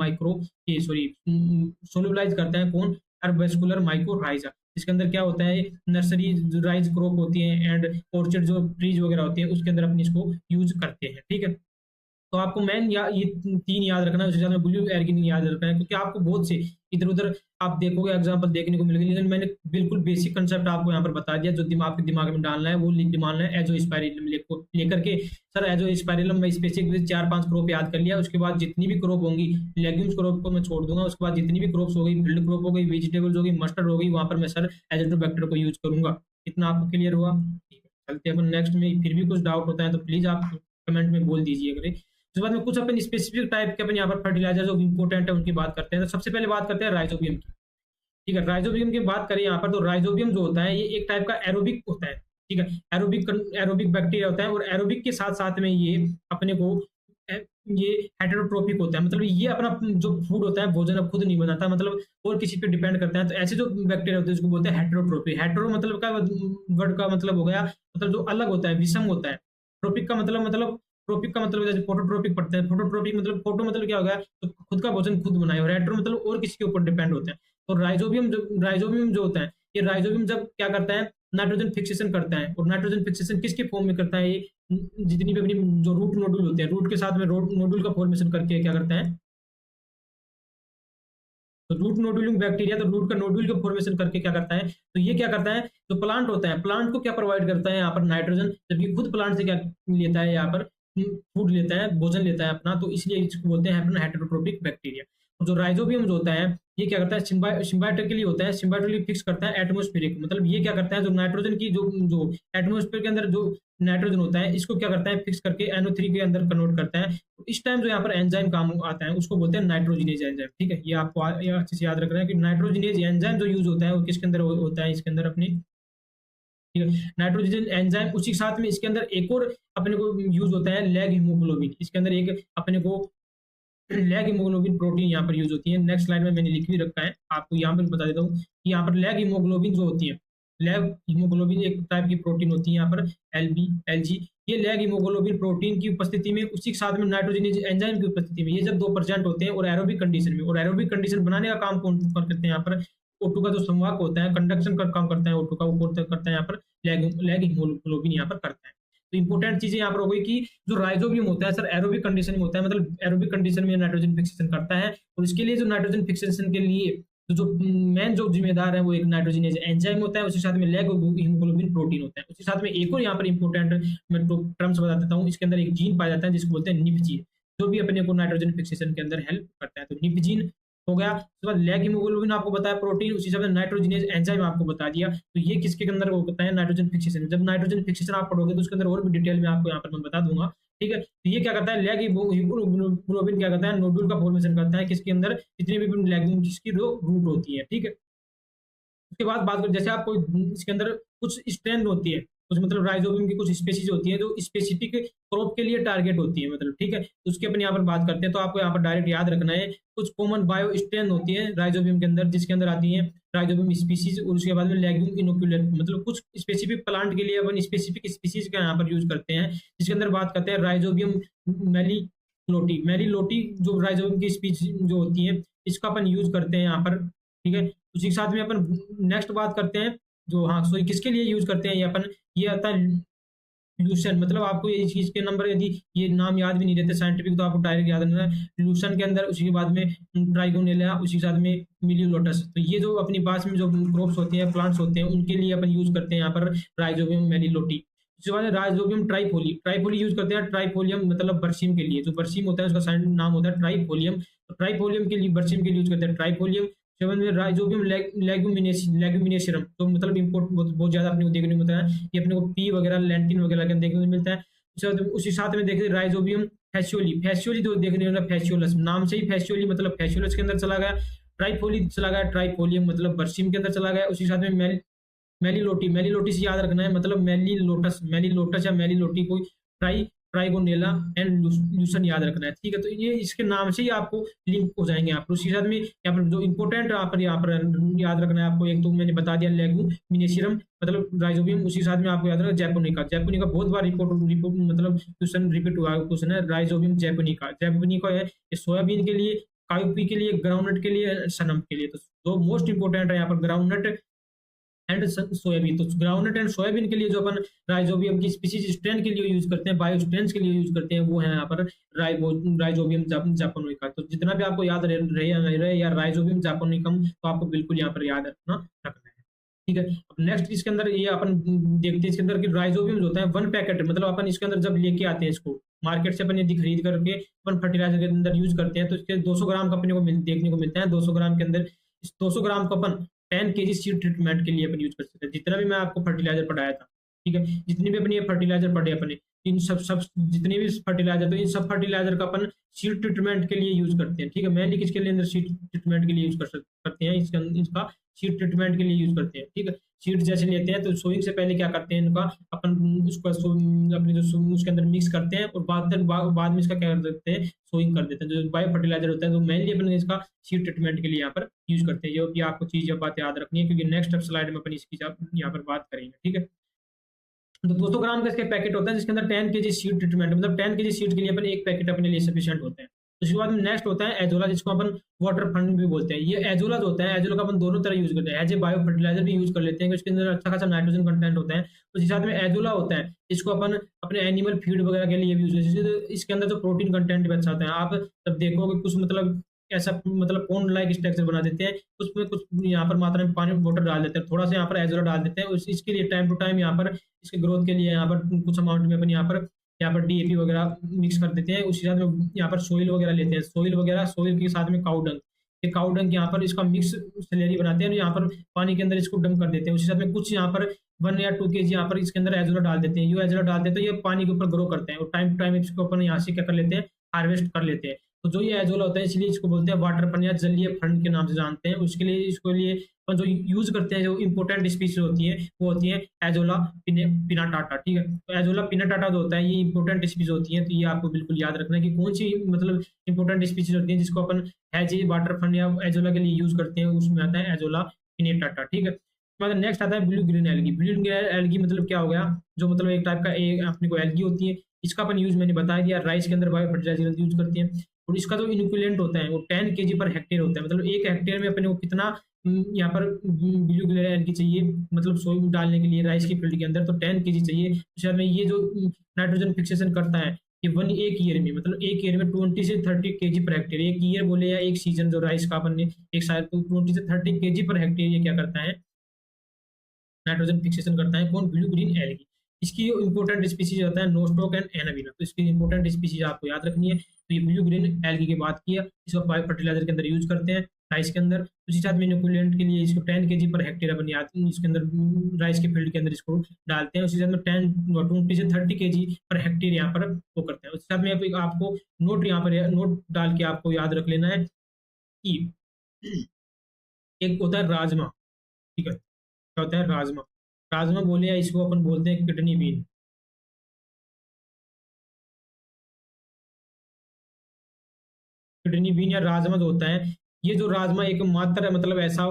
सोल्यूबलाइज करता है कौन, अर्बेस्कुलर माइकोराइजा। इसके अंदर क्या होता है, नर्सरी राइज क्रॉप होती है एंड ऑर्चर्ड जो ट्रीज वगैरह होती है उसके अंदर अपने इसको यूज करते हैं, ठीक है। तो आपको मेन ये 3 याद रखना है, उसके साथ में ब्लू एर्गिन याद रखना है, क्योंकि आपको बहुत से इधर उधर आप देखोगे एग्जांपल देखने को मिलेगी, लेकिन मैंने बिल्कुल बेसिक कंसेप्ट आपको यहाँ पर बता दिया। जो आपके दिमाग में डालना है वो डालना है एजोस्पाइरिलम लेकर के। सर एजोस्पाइरिलम में स्पेसिफिक 4-5 क्रॉप याद कर लिया, उसके बाद जितनी भी क्रॉप होंगी, लेग्यूम्स क्रॉप को मैं छोड़ दूंगा, उसके बाद जितनी भी क्रॉप्स हो गई, फील्ड क्रॉप हो गई, वेजिटेबल्स हो गई, मस्टर्ड हो गई, वहां पर मैं सर एजिटोबैक्टर को यूज करूंगा। इतना आपको क्लियर हुआ, चलते हैं अपन नेक्स्ट में। फिर भी कुछ डाउट होता है तो प्लीज आप कमेंट में बोल दीजिए। उसके बाद में कुछ अपन स्पेसिफिक टाइप के अपन यहाँ पर फर्टिलाइजर जो इंपॉर्टेंट है उनकी बात करते हैं। तो सबसे पहले बात करते हैं राइजोबियम की। ठीक है, राइजोबियम की बात करें यहाँ पर, तो राइजोबियम जो होता है ये एक टाइप का एरोबिक होता है। ठीक है, एरोबिक बैक्टीरिया होता है, और एरोबिक के साथ साथ में ये अपने को ये हेटेरोट्रोपिक होता है, मतलब ये अपना जो फूड होता है, भोजन अब खुद नहीं बनाता, मतलब और किसी पे डिपेंड करता है। तो ऐसे जो बैक्टीरिया होते हैं उसको बोलते हैं हेटेरोट्रोपिक। हेटेरो मतलब का वर्ड का मतलब हो गया, मतलब जो अलग होता है, विषम होता है। ट्रोपिक का मतलब ट्रोपिक का मतलब जैसे फोटोट्रोपिक पढ़ते हैं, फोटोट्रोपिक मतलब फोटो मतलब क्या हो गया, तो खुद का भोजन खुद बनाए, और हेटेरो मतलब और किसी के ऊपर डिपेंड होते हैं। तो राइजोबियम जो होता है, ये राइजोबियम जब क्या करता है, नाइट्रोजन फिक्सेशन करता है। और नाइट्रोजन फिक्सेशन किसके फॉर्म में करता है, ये जितनी भी अपनी जो रूट नोडुल होते हैं, रूट के साथ में रूट नोडुल का फॉर्मेशन करके क्या करता है, तो रूट नोडुलिंग बैक्टीरिया, तो रूट का नोडुल का फॉर्मेशन करके क्या करता है, तो ये क्या करता है, जो प्लांट होता है, प्लांट को क्या प्रोवाइड करता है यहाँ पर, नाइट्रोजन, जबकि खुद प्लांट से क्या लेता है यहाँ पर, फूड लेता है, भोजन लेता है अपना, तो इसलिए इसको बोलते हैं अपना हेटेरोट्रोपिक बैक्टीरिया। और जो राइजोबियम जो होता है, ये क्या करता है, सिम्बायोटिकली होता है, सिम्बायोटिकली फिक्स करता है एटमोस्फेरिक, मतलब ये क्या करता है, जो नाइट्रोजन की जो एटमोस्फेयर के अंदर जो नाइट्रोजन होता है, इसको क्या करता है, फिक्स करके NO3 के अंदर कन्वर्ट करता है। तो इस टाइम जो यहाँ पर एंजाइम काम आता है उसको बोलते हैं नाइट्रोजिनेज एंजाइम। ठीक है, ये आपको ये अच्छे से याद रखना है कि नाइट्रोजिनेज एंजाइम जो यूज होता है वो किसके अंदर होता है, इसके अंदर अपनी, ठीक है, नाइट्रोजन एंजाइम। उसी के साथ में इसके अंदर एक और अपने को यूज होता है लैग हीमोग्लोबिन, इसके अंदर एक अपने को लैग हीमोग्लोबिन प्रोटीन यहाँ पर यूज होती है। नेक्स्ट स्लाइड में मैंने लिख भी रखा है, आपको यहाँ पर बता देता हूँ कि यहाँ पर लैग हीमोग्लोबिन जो होती है, लैग हीमोग्लोबिन एक टाइप की प्रोटीन होती है यहाँ पर, LG। ये लैग हीमोग्लोबिन प्रोटीन की उपस्थिति में, उसी के साथ में नाइट्रोजन एंजाइम की उपस्थिति में, ये जब 2% होते हैं और एरोबिक कंडीशन में, और एरोबिक कंडीशन बनाने का काम कौन करते हैं यहाँ पर, O2 का जो संवाहक होता है, कंडक्शन का काम करता है O2 का, वो करता है यहाँ पर लैग हीमोग्लोबिन यहाँ पर करता है। तो इंपॉर्टेंट चीजें यहाँ पर हो गई कि जो राइजोबियम होता है सर एरोबिक कंडीशन में होता है, मतलब एरोबिक कंडीशन में नाइट्रोजन फिक्सेशन करता है, और इसके लिए जो नाइट्रोजन फिक्सेशन के लिए जो मेन जो जिम्मेदार है वो एक नाइट्रोजनेज एंजाइम होता है, उसके साथ में लैग हीमोग्लोबिन प्रोटीन होता है। उसके साथ में एक और यहाँ पर इंपॉर्टेंट मैं तो टर्म्स बता देता हूँ, इसके अंदर एक जीन पाया जाता है जिसको बोलते हैं निप जीन, जो भी अपने को नाइट्रोजन फिक्सेशन के अंदर हेल्प करता है। तो निप जीन हो गया। उसके बाद लैग हीमोग्लोबिन आपको बताया प्रोटीन, उसी हिसाब से नाइट्रोजनेज एंजाइम आपको बता दिया। तो ये किसके अंदर होता है, नाइट्रोजन फिक्सेशन। जब नाइट्रोजन फिक्सेशन आप पढ़ोगे तो उसके अंदर और भी डिटेल में आपको यहाँ पर मैं बता दूंगा। ठीक है, तो ये क्या करता है, लैग हीमोग्लोबिन क्या करता है, नोडुल का फॉर्मेशन करता है, किसके अंदर, जितने भी लैग जिसकी रूट होती है। ठीक है, उसके बाद बात करें, जैसे आपको इसके अंदर कुछ स्ट्रेंथ होती है, कुछ मतलब राइजोबियम की कुछ स्पीशीज होती है जो स्पेसिफिक क्रॉप के लिए टारगेट होती है, मतलब ठीक है, तो उसकी अपन यहाँ पर बात करते हैं। तो आपको यहाँ पर डायरेक्ट याद रखना है, कुछ कॉमन बायो स्ट्रेंथ होती है राइजोबियम के अंदर, जिसके अंदर आती है राइजोबियम स्पीशीज, और उसके बाद में लैग्यूम इनोक्यूलेट, मतलब कुछ स्पेसिफिक प्लांट के लिए अपन स्पेसिफिक स्पीशीज का यहाँ पर यूज करते हैं, जिसके अंदर बात करते हैं राइजोबियम मेलिलोटी जो राइजोबियम की स्पीशीज जो होती है, इसका अपन यूज करते हैं यहाँ पर। ठीक है, उसी के साथ में अपन नेक्स्ट बात करते हैं, जो हाँ सॉरी किसके लिए यूज करते हैं ये अपन, ये आता है ल्यूशन, मतलब आपको ये चीज के नंबर यदि ये नाम याद भी नहीं रहते साइंटिफिक, तो आपको डायरेक्ट याद रखना है ल्यूशन के अंदर, उसी के बाद में ट्राइगोनेला, उसी के साथ में मिलियोलोटस। तो ये जो अपनी पास में जो क्रॉप्स होते हैं, प्लांट्स होते हैं, उनके लिए अपन यूज करते हैं यहाँ पर राइजोबियम मेलिलोटी। उसके बाद राइजोबियम ट्राइफोली यूज करते हैं, ट्राइफोलियम मतलब बरसीम के लिए, जो बरसीम होता है उसका साइंटिफिक नाम होता है ट्राइफोलियम। तो ट्राइफोलियम के लिए, बरसीम के लिए यूज करते हैं ट्राइफोलियम। सेवन में राइजोबियम लेगुमिनेशियरम, तो मतलब इम्पोर्ट बहुत ज्यादा अपने को देखने को मिलता है, ये अपने को पी वगैरह लैंटिन वगैरह के देखने को मिलता है। उसी साथ में देखते राइजोबियम फैसियोली तो देखने को मिला, फैसियोलस नाम से ही फैसियोली मतलब फैसियोलस के अंदर चला गया, ट्राइफोली चला गया, ट्राइफोलियम मतलब बरसीम के अंदर चला गया। उसी साथ में मेलिलोटी से याद रखना है, मतलब मेलिलोटस या मेलिलोटी को ट्राइगोनेला एंड ल्यूसन याद रखना है। ठीक है, तो ये इसके नाम से ही आपको लिंक हो जाएंगे आप। उसी साथ में यहाँ पर जो इंपॉर्टेंट यहाँ पर याद रखना है आपको, एक तो मैंने बता दिया लेगुमिनेशियरम मतलब राइजोबियम, उसी साथ में आपको याद रखना जैपोनिका बहुत बार रिपोर्ट मतलब क्वेश्चन रिपीट हुआ क्वेश्चन है, राइजोबियम जैपोनिका है, ये सोयाबीन के लिए, कायोपी के लिए, ग्राउंडनट के लिए, सनम के लिए। तो जो मोस्ट इंपोर्टेंट है यहाँ पर ग्राउंडनट एंड सोयाबीन। तो ग्राउंडनट एंड सोयाबीन के लिए जो अपन राइजोबियम की स्पीशीज स्ट्रेन के लिए यूज करते हैं, बायो स्ट्रेन के लिए यूज करते हैं, वो है यहाँ पर राइजोबियम जापोनिका। तो जितना भी आपको याद रहे या राइजोबियम जापोनिकम, तो आपको बिल्कुल यहाँ पर याद रखना है। ठीक है, अब नेक्स्ट इसके अंदर ये अपन देखते हैं इसके अंदर कि राइजोबियम जो होता है 1 पैकेट, मतलब अपन इसके अंदर जब लेके आते हैं इसको मार्केट से, अपन यदि खरीद करके अपन फर्टिलाइजर के अंदर यूज करते हैं, तो इसके 200 ग्राम का अपने को देखने को मिलता है। 200 ग्राम के अंदर इस 200 ग्राम को अपन 10 kg सीड ट्रीटमेंट के लिए अपन यूज कर सकते हैं। जितना भी मैं आपको फर्टिलाइजर पढ़ाया था, ठीक है, जितनी भी अपनी फर्टिलाइजर पढ़े अपने, इन सब सब जितने भी फर्टिलाइजर, तो इन सब फर्टिलाइजर का अपन सीड ट्रीटमेंट के लिए यूज करते हैं, ठीक है। मेनली किसके लिए अंदर सीड ट्रीटमेंट के लिए यूज करते हैं, इसका सीड ट्रीटमेंट के लिए यूज करते हैं, ठीक है। सीड जैसे लेते हैं तो सोइंग से पहले क्या करते हैं, इनका अपन उसका अपने जो उसके अंदर मिक्स करते हैं, और बाद में इसका क्या कर देते हैं, सोइंग कर देते हैं। जो बायो फर्टिलाइजर होता है तो मेनली अपन इसका सीड ट्रीटमेंट के लिए यहाँ पर यूज करते हैं। ये आपको चीज बात याद रखनी है, क्योंकि नेक्स्ट स्लाइड में अपन इसकी यहाँ पर बात करेंगे, ठीक है। तो 200 ग्राम का इसके पैकेट होता है, जिसके अंदर 10 केजी सीड ट्रीटमेंट, मतलब 10 केजी सीड के लिए अपन एक पैकेट अपने लिए सफिशिएंट होते हैं। उसके बाद नेक्स्ट होता है एजोला, जिसको अपन वाटर फंड भी बोलते हैं। ये एजोला जो होता है, एजोला का अपन दोनों तरह यूज करते हैं, एज ए बायो फर्टिलाइजर भी यूज कर लेते हैं, उसके अंदर अच्छा खासा नाइट्रोजन कंटेंट होता है। उसी साथ में एजोला होता है, इसको अपन अपने एनिमल फीड वगैरह के लिए भी यूज करते हैं। इसके अंदर जो प्रोटीन कंटेंट भी अच्छा होता है, आप जब देखोगे कुछ मतलब ऐसा मतलब पोन्ड लाइक स्ट्रक्चर बना देते हैं, उसमें कुछ यहाँ पर मात्रा में पानी वाटर डाल देते हैं, थोड़ा सा यहाँ पर एजोला डाल देते हैं। इसके लिए टाइम टू टाइम यहाँ पर इसके ग्रोथ के लिए यहाँ पर कुछ अमाउंट में अपन यहाँ पर डीएपी वगैरह मिक्स कर देते हैं। उसी साथ में यहाँ पर सोइल वगैरह लेते हैं, सोइल के साथ में काउ डंग, ये काउ डंग यहाँ पर इसका मिक्स स्लरी बनाते हैं और यहाँ पर पानी के अंदर इसको डंप कर देते हैं। उसी साथ में कुछ यहाँ पर 1 या 2 केजी यहाँ पर इसके अंदर एजोला डाल देते हैं। ये एजोला डालते हैं तो ये पानी के ऊपर ग्रो करते हैं, और टाइम टू टाइम इसको अपन यहाँ से क्या कर लेते हैं, हार्वेस्ट कर लेते हैं। तो जो ये एजोला होता है, इसलिए इसको बोलते हैं वाटर फंड या जलीय फंड के नाम से जानते हैं। उसके लिए इसको लिए जो यूज करते हैं, जो इंपोर्टेंट स्पीशीज होती है वो होती है एजोला पिनाटाटा, ठीक है। तो एजोला पिनाटाटा जो होता है, ये इंपोर्टेंट स्पीशीज होती है। तो ये आपको बिल्कुल याद रखना है कि कौन सी मतलब इंपोर्टेंट स्पीशीज होती है जिसको अपन एज ए वाटर फंड या एजोला के लिए यूज करते हैं, उसमें आता है एजोला पिनाटाटा, ठीक है। मतलब नेक्स्ट आता है blue green algae. Blue green algae मतलब क्या हो गया, जो मतलब एक टाइप का अपने को एल्गी होती है, इसका अपन यूज मैंने बता दिया, राइस के अंदर बायो फर्टिलाइजर यूज करते हैं। और इसका जो इनोकुलेंट होता है वो 10 केजी पर हेक्टेयर होता है, मतलब एक हेक्टेयर में अपने को कितना यहाँ पर ब्लू ग्रीन एल्गी चाहिए, मतलब सोई डालने के लिए राइस की फील्ड के अंदर, तो 10 केजी चाहिए। उसके बाद में ये जो नाइट्रोजन फिक्सेशन करता है, कि एक ईयर में, मतलब एक ईयर में 20 से 30 केजी पर हेक्टेयर, एक ईयर बोले या एक सीजन जो राइस का अपन ने एक साल, तो 20 से 30 केजी पर हेक्टेयर ये क्या करता है, नाइट्रोजन फिक्सेशन करता है। कौन, ब्लू ग्रीन एल्गी। इसकी इंपोर्टेंट स्पीसीज होता है नोस्टॉक एंड एनाविना, तो इसकी इंपोर्टेंट स्पीसीज आपको याद रखनी है। तो ये ब्लू ग्रीन एल्गी की बात की है, इसको बायो फर्टिलाइजर के अंदर यूज करते हैं राइस के अंदर। उसी साथ में इनोकुलेंट के लिए इसको 10 केजी पर हेक्टेयर अपन याद इसके अंदर राइस के फील्ड के अंदर इसको डालते हैं। उसी साथ में 20 से 30 केजी पर हेक्टेयर यहाँ पर वो करते हैं। उसी साथ में आपको नोट यहाँ पर नोट डाल के आपको याद रख लेना है कि एक होता है राजमा, ठीक है। क्या होता है, राजमा। राजमा बोले या इसको अपन बोलते हैं किडनी बीन। किडनी बीन या राजमा जो होता है, ये जो राजमा एक मात्र मतलब ऐसा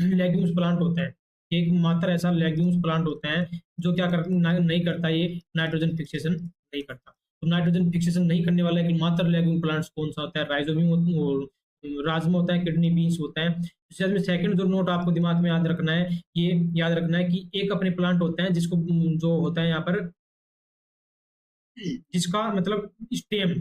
लेग्यूम्स प्लांट होता है, एक मात्र ऐसा लेग्यूम्स प्लांट होता है जो क्या नहीं करता, ये नाइट्रोजन फिक्सेशन नहीं करता। तो नाइट्रोजन फिक्सेशन नहीं करने वाला एक मात्र लेग्यूम प्लांट कौन सा होता है, राइजोबियम, राजमा होता है, किडनी बीन्स होता है। में सेकंड जो नोट आपको दिमाग में याद रखना है, ये याद रखना है कि एक अपने प्लांट होता है जिसको जो होता है यहाँ पर, जिसका मतलब स्टेम,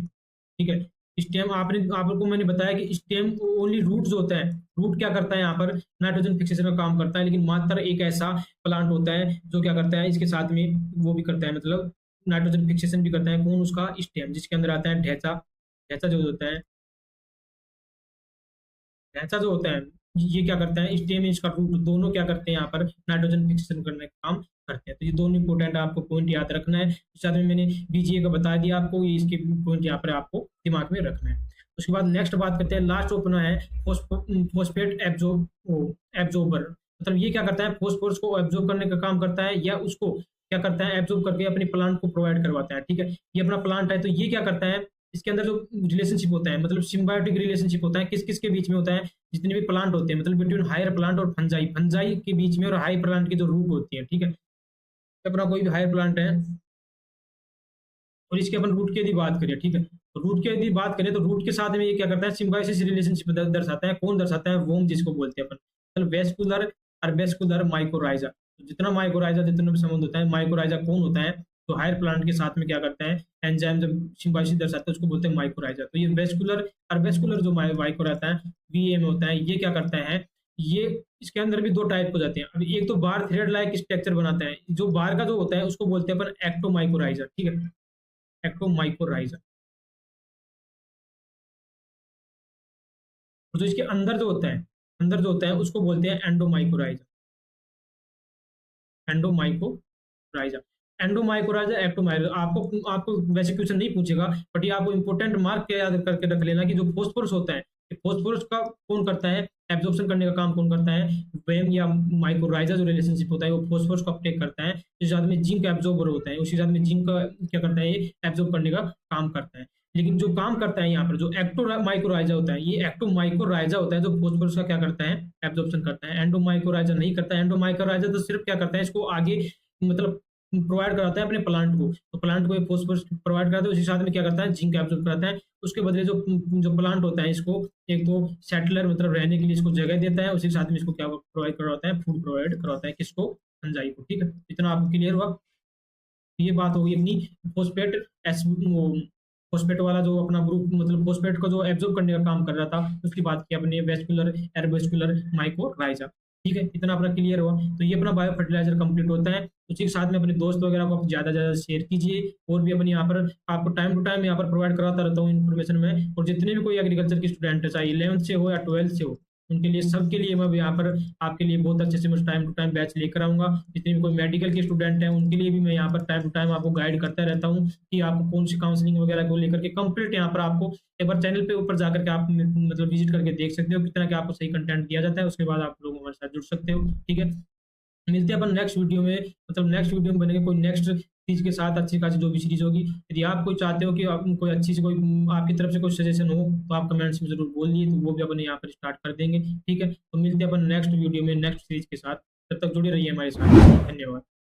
ठीक है। स्टेम आपको मैंने बताया कि स्टेम ओनली रूट जो होता है, रूट क्या करता है यहाँ पर, नाइट्रोजन फिक्सेशन का काम करता है। लेकिन मात्र एक ऐसा प्लांट होता है जो क्या करता है, इसके साथ में वो भी करता है, मतलब नाइट्रोजन फिक्सेशन भी करता है। कौन, उसका स्टेम, जिसके अंदर आता है ढैंचा। ढैंचा जो होता है, ढैंचा जो होता है, ये क्या करता है, स्टेम इसका रूट दोनों क्या करते हैं यहाँ पर नाइट्रोजन फिक्सेशन करने का काम करते हैं। तो ये दोनों इंपोर्टेंट आपको पॉइंट याद रखना है। साथ में मैंने बीजीए का बता दिया आपको, ये इसके पॉइंट यहाँ पर आपको दिमाग में रखना है। उसके बाद नेक्स्ट बात करते हैं, लास्ट ओपन है फॉस्फेट एब्जॉर्बर। मतलब ये क्या करता है, फॉस्फोरस को एब्जॉर्ब करने का काम करता है, या उसको क्या करता है, एब्जॉर्ब करके अपने प्लांट को प्रोवाइड करवाता है, ठीक है। ये अपना प्लांट है, तो ये क्या करता है, इसके अंदर जो रिलेशनशिप होता है, मतलब सिम्बायोटिक रिलेशनशिप होता है, किस किस के बीच में होता है, जितने भी प्लांट होते हैं, मतलब बिटवीन हायर प्लांट और फंजाई, फंजाई के बीच में, और हाई प्लांट की जो रूट होती है, ठीक है। अपना कोई भी हायर प्लांट है और इसके अपन रूट की यदि बात करें, ठीक है, तो रूट की यदि बात करें तो रूट के साथ में ये क्या करता है, सिम्बायोसिस रिलेशनशिप दर्शाता है। कौन दर्शाता है, वोम जिसको बोलते हैं अपन, मतलब वेस्कुलर और वेस्कुलर माइकोराइजा। तो जितना माइकोराइजा, जितना भी संबंध होता है, माइकोराइजा कौन होता है, तो हायर प्लांट के साथ में क्या करता है, एंजाइम जब सिम्बायोसिस दर्शाता है उसको बोलते हैं माइकोराइजा। तो ये वेस्कुलर और वेस्कुलर जो माइको रहता है, वीए में होता है, ये क्या करता है, ये इसके अंदर भी दो टाइप हो जाते हैं। अब एक तो बार थ्रेड लाइक स्ट्रक्चर बनाता है, जो बार का जो होता है उसको बोलते हैं अपन एक्टोमाइकोराइजा, ठीक है, एक्टोमाइकोराइजा। और जो इसके अंदर जो होता है, अंदर जो होता है उसको बोलते हैं एंडोमाइकोराइजा, एंडोमाइकोराइजा। एंडोमाइकोराइजा, एक्टोमाइकोराइजा। आपको आपको वैसे क्वेश्चन नहीं पूछेगा, बट ये आपको इंपॉर्टेंट मार्क क्या याद करके रख लेना कि जो फास्फोरस होता है, फास्फोरस का कौन करता है, एब्जॉर्प्शन करने का काम कौन करता है, वेम या माइक्रोराइजा जो रिलेशनशिप होता है वो फास्फोरस को अपटेक करता है। जिस साथ में जिंक एब्जॉर्बर होता है, उसी साथ में जिंक का क्या करता है, ये एब्जॉर्ब करने का काम करता है। लेकिन जो काम करता है यहाँ पर जो एक्टोमाइकोराइजा होता है, ये एक्टोमाइकोराइजा होता है जो फास्फोरस का क्या करता है, एब्जॉर्प्शन करता है। एंडोमाइकोराइजा नहीं करता है। एंडोमाइकोराइजा तो सिर्फ क्या करता है, इसको आगे मतलब प्रोवाइड कराता है अपने प्लांट को, तो प्लांट को फास्फोरस प्रोवाइड कराता है, उसी साथ में क्या करता है, जिंक एब्जॉर्ब कराता है। उसके बदले जो प्लांट होता है इसको एक तो सेटलर मतलब रहने के लिए इसको जगह देता है, उसी साथ में इसको क्या प्रोवाइड करवाता है, फूड प्रोवाइड करवाता है किसको, फंजाई को। ठीक है, इतना आपको क्लियर हुआ। ये बात होगी अपनी फोस्फेट एस फोस्फेट वाला जो अपना ग्रुप मतलब फोस्फेट को जो एब्जॉर्ब करने का काम कर रहा था, उसकी बात की अपने वेस्कुलर एरोवेस्कुलर माइकोराइजा। ठीक है, इतना अपना क्लियर हुआ। तो ये अपना बायो फर्टिलाइजर कंप्लीट होता है। उसी के साथ में अपने दोस्त वगैरह को आप ज़्यादा से ज़्यादा शेयर कीजिए, और भी अपनी यहाँ पर आपको टाइम टू टाइम यहाँ पर प्रोवाइड कराता रहता हूँ इन्फॉर्मेशन में। और जितने भी कोई एग्रीकल्चर की स्टूडेंट है, चाहे 11th से हो या 12th से हो, उनके लिए सबके लिए मैं यहाँ पर आपके लिए बहुत अच्छे से मैं टाइम टू टाइम बैच लेकर आऊँगा। जितने भी कोई मेडिकल के स्टूडेंट हैं उनके लिए भी मैं यहाँ पर टाइम टू टाइम आपको गाइड करता रहता हूँ कि आपको कौन सी काउंसलिंग वगैरह को लेकर के कंप्लीट यहाँ पर आपको एक बार चैनल पे ऊपर जाकर के आप मतलब विजिट करके देख सकते हो कितना क्या आपको सही कंटेंट दिया जाता है। उसके बाद आप लोग हमारे साथ जुड़ सकते हो। ठीक है, मिलते हैं अपन नेक्स्ट वीडियो में, मतलब नेक्स्ट वीडियो में बनेंगे कोई नेक्स्ट चीज के साथ, अच्छी खासी जो भी सीरीज होगी। यदि आप कोई चाहते हो कि आप कोई अच्छी से कोई आपकी तरफ से कोई सजेशन हो तो आप कमेंट्स में जरूर बोलिए, तो वो भी अपन यहाँ पर स्टार्ट कर देंगे। ठीक है, तो मिलते हैं अपन नेक्स्ट वीडियो में नेक्स्ट सीरीज के साथ। तब तक जुड़े रहिए हमारे साथ। धन्यवाद।